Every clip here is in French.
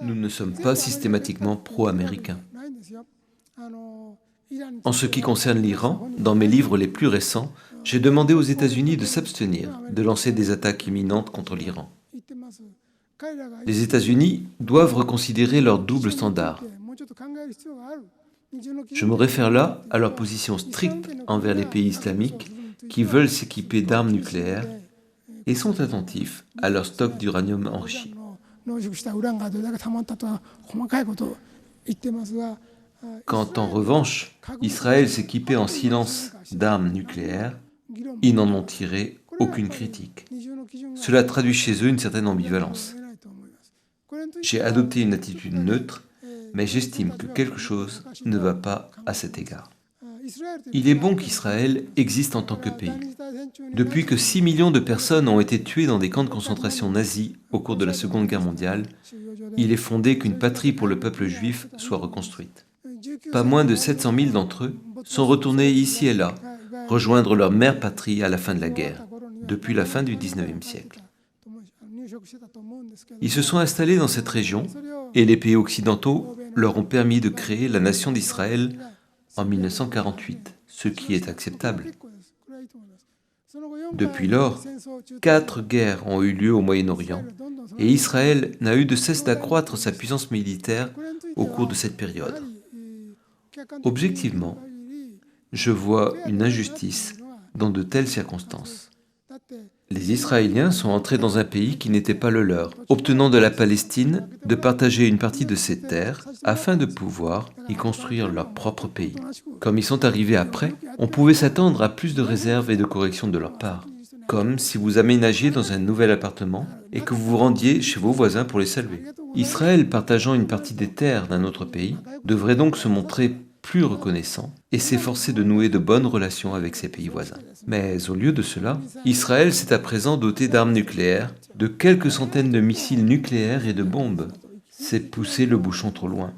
Nous ne sommes pas systématiquement pro-américains. En ce qui concerne l'Iran, dans mes livres les plus récents, j'ai demandé aux États-Unis de s'abstenir de lancer des attaques imminentes contre l'Iran. Les États-Unis doivent reconsidérer leur double standard. Je me réfère là à leur position stricte envers les pays islamiques qui veulent s'équiper d'armes nucléaires et sont attentifs à leur stock d'uranium enrichi. Quand en revanche, Israël s'équipait en silence d'armes nucléaires, ils n'en ont tiré aucune critique. Cela traduit chez eux une certaine ambivalence. J'ai adopté une attitude neutre, mais j'estime que quelque chose ne va pas à cet égard. Il est bon qu'Israël existe en tant que pays. Depuis que 6 millions de personnes ont été tuées dans des camps de concentration nazis au cours de la Seconde Guerre mondiale, il est fondé qu'une patrie pour le peuple juif soit reconstruite. Pas moins de 700 000 d'entre eux sont retournés ici et là, rejoindre leur mère patrie à la fin de la guerre, depuis la fin du XIXe siècle. Ils se sont installés dans cette région et les pays occidentaux leur ont permis de créer la nation d'Israël en 1948, ce qui est acceptable. Depuis lors, 4 guerres ont eu lieu au Moyen-Orient et Israël n'a eu de cesse d'accroître sa puissance militaire au cours de cette période. Objectivement, je vois une injustice dans de telles circonstances. Les Israéliens sont entrés dans un pays qui n'était pas le leur, obtenant de la Palestine de partager une partie de ses terres afin de pouvoir y construire leur propre pays. Comme ils sont arrivés après, on pouvait s'attendre à plus de réserves et de corrections de leur part. Comme si vous aménagiez dans un nouvel appartement et que vous vous rendiez chez vos voisins pour les saluer. Israël, partageant une partie des terres d'un autre pays, devrait donc se montrer plus reconnaissant et s'efforcer de nouer de bonnes relations avec ses pays voisins. Mais au lieu de cela, Israël s'est à présent doté d'armes nucléaires, de quelques centaines de missiles nucléaires et de bombes. C'est pousser le bouchon trop loin.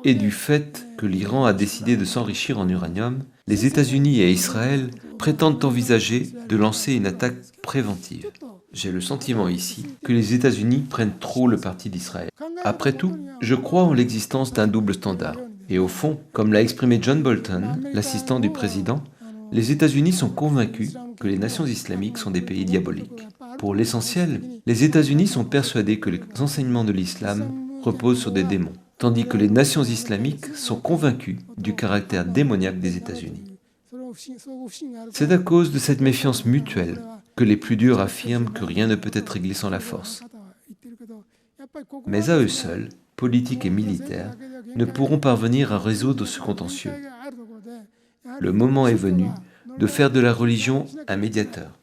Et du fait que l'Iran a décidé de s'enrichir en uranium, les États-Unis et Israël prétendent envisager de lancer une attaque préventive. J'ai le sentiment ici que les États-Unis prennent trop le parti d'Israël. Après tout, je crois en l'existence d'un double standard. Et au fond, comme l'a exprimé John Bolton, l'assistant du président, les États-Unis sont convaincus que les nations islamiques sont des pays diaboliques. Pour l'essentiel, les États-Unis sont persuadés que les enseignements de l'islam reposent sur des démons, tandis que les nations islamiques sont convaincues du caractère démoniaque des États-Unis. C'est à cause de cette méfiance mutuelle que les plus durs affirment que rien ne peut être réglé sans la force. Mais à eux seuls, politiques et militaires, ne pourront parvenir à résoudre ce contentieux. Le moment est venu de faire de la religion un médiateur.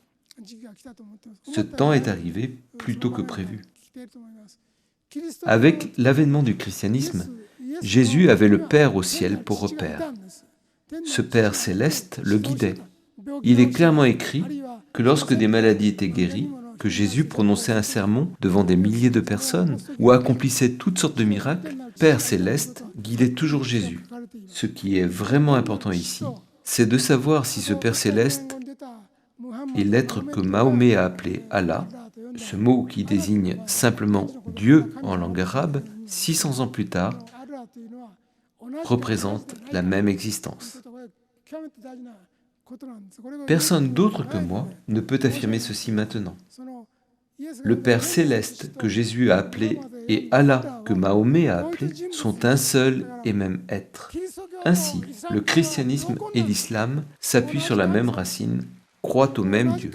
Ce temps est arrivé plus tôt que prévu. Avec l'avènement du christianisme, Jésus avait le Père au ciel pour repère. Ce Père céleste le guidait. Il est clairement écrit que lorsque des maladies étaient guéries, que Jésus prononçait un sermon devant des milliers de personnes ou accomplissait toutes sortes de miracles, Père céleste guidait toujours Jésus. Ce qui est vraiment important ici, c'est de savoir si ce Père céleste est l'être que Mahomet a appelé Allah, ce mot qui désigne simplement Dieu en langue arabe, 600 ans plus tard, représente la même existence. Personne d'autre que moi ne peut affirmer ceci maintenant. Le Père céleste que Jésus a appelé et Allah que Mahomet a appelé sont un seul et même être. Ainsi, le christianisme et l'islam s'appuient sur la même racine, croient au même Dieu.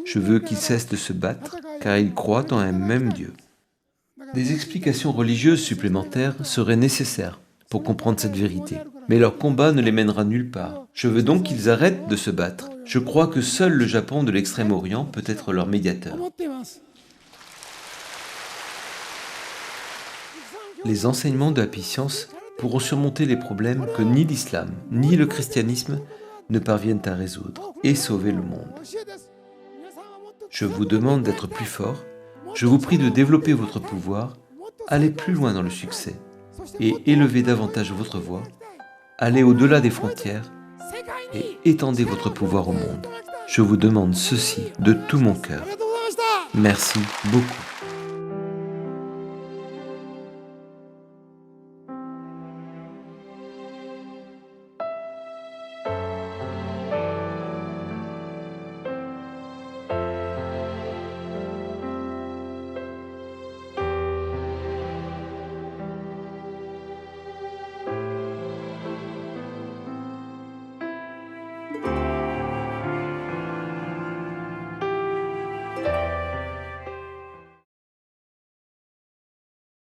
Je veux qu'ils cessent de se battre, car ils croient en un même Dieu. Des explications religieuses supplémentaires seraient nécessaires pour comprendre cette vérité, mais leur combat ne les mènera nulle part. Je veux donc qu'ils arrêtent de se battre. Je crois que seul le Japon de l'Extrême-Orient peut être leur médiateur. Les enseignements de Happy Science pourront surmonter les problèmes que ni l'islam ni le christianisme ne parviennent à résoudre et sauver le monde. Je vous demande d'être plus fort, je vous prie de développer votre pouvoir, allez plus loin dans le succès et élevez davantage votre voix, allez au-delà des frontières et étendez votre pouvoir au monde. Je vous demande ceci de tout mon cœur. Merci beaucoup.